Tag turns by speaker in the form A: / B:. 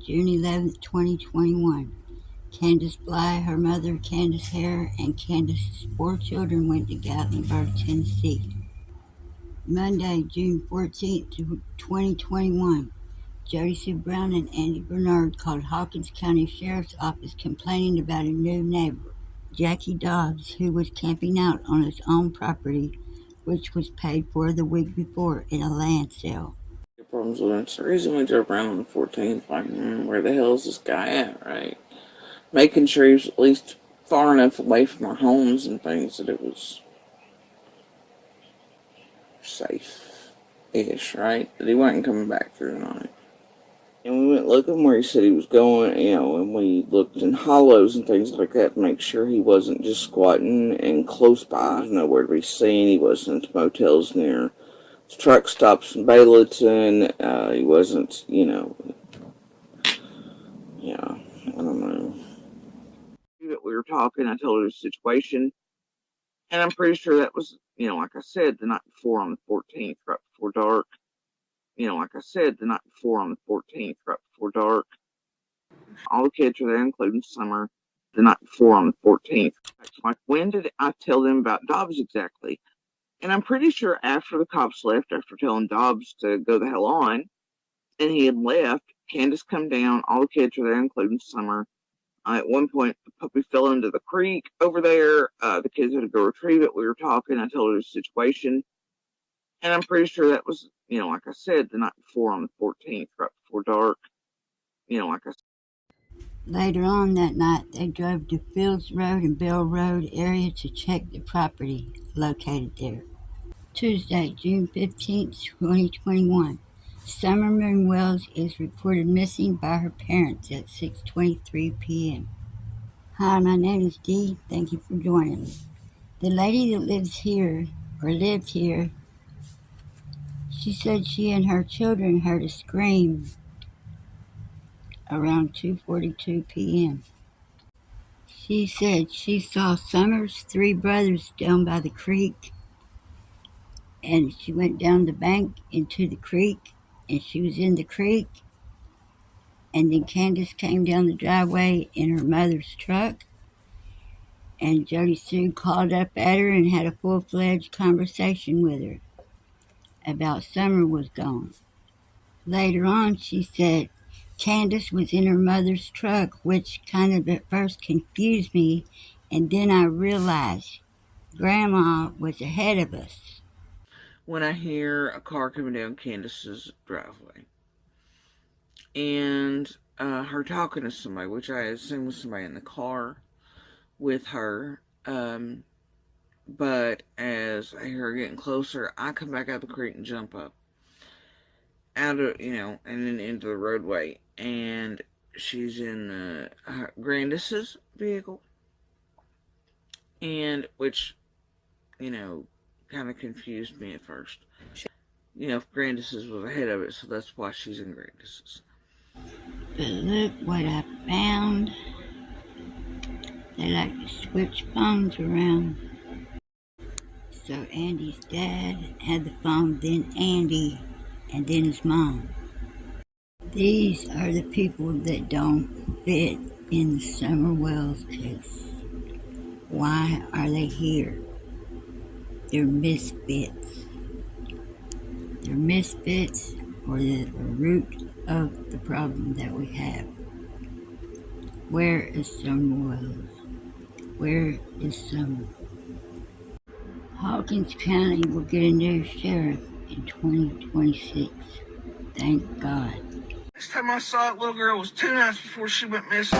A: June 11th, 2021. Candace Bly, her mother, Candace Hare, and Candace's 4 children went to Gatlinburg, Tennessee. Monday, June 14th, 2021. JODISUE Brown and Andy Bernard called Hawkins County Sheriff's Office complaining about a new neighbor, Jackie Dobbs, who was camping out on his own property, which was paid for the week before in a land sale.
B: Problems with it. The reason we drove around on the 14th, like, where the hell is this guy at, right? Making sure he was at least far enough away from our homes and things that it was safe-ish, right? That he wasn't coming back through the night. And we went looking where he said he was going, and we looked in hollows and things like that to make sure he wasn't just squatting and close by. He was nowhere to be seen. He wasn't at motels near truck stops in Bayleton. He wasn't, I don't know. That we were talking, I told her the situation, and I'm pretty sure that was, like I said, the night before on the 14th, right before dark. Like I said, the night before on the 14th, right before dark. All the kids were there, including Summer, the night before on the 14th. Like, when did I tell them about Dobbs exactly? And I'm pretty sure after the cops left, after telling Dobbs to go the hell on, and he had left, Candace come down, all the kids were there, including Summer. At one point, the puppy fell into the creek over there. The kids had to go retrieve it. We were talking. I told her the situation. And I'm pretty sure that was, like I said, the night before on the 14th, right before dark. Like I said.
A: Later on that night, they drove to Fields Road and Bell Road area to check the property located there. Tuesday, June 15th, 2021. Summer Moon Wells is reported missing by her parents at 6:23 p.m. Hi, my name is Dee. Thank you for joining me. The lady that lived here, she said she and her children heard a scream around 2:42 p.m. She said she saw Summer's 3 brothers down by the creek, and she went down the bank into the creek, and she was in the creek, and then Candace came down the driveway in her mother's truck, and JODISUE called up at her and had a full-fledged conversation with her about Summer was gone. Later on, she said Candace was in her mother's truck, which kind of at first confused me, and then I realized Grandma was ahead of us.
B: When I hear a car coming down Candace's driveway, and her talking to somebody, which I assume was somebody in the car with her, but as I hear her getting closer, I come back out of the creek and jump up out of, and then into the roadway, and she's in Grandis's vehicle, and which, kind of confused me at first. Grandis's was ahead of it, so that's why she's in Grandis's.
A: But look what I found. They like to switch phones around. So Andy's dad had the phone, then Andy, and then his mom. These are the people that don't fit in the Summerwells case. Why are they here? They're misfits. They're misfits, or the root of the problem that we have. Where is Summerwells? Where is Summer? Hawkins County will get a new sheriff in 2026. Thank God.
B: Last time I saw that little girl was 2 nights before she went missing.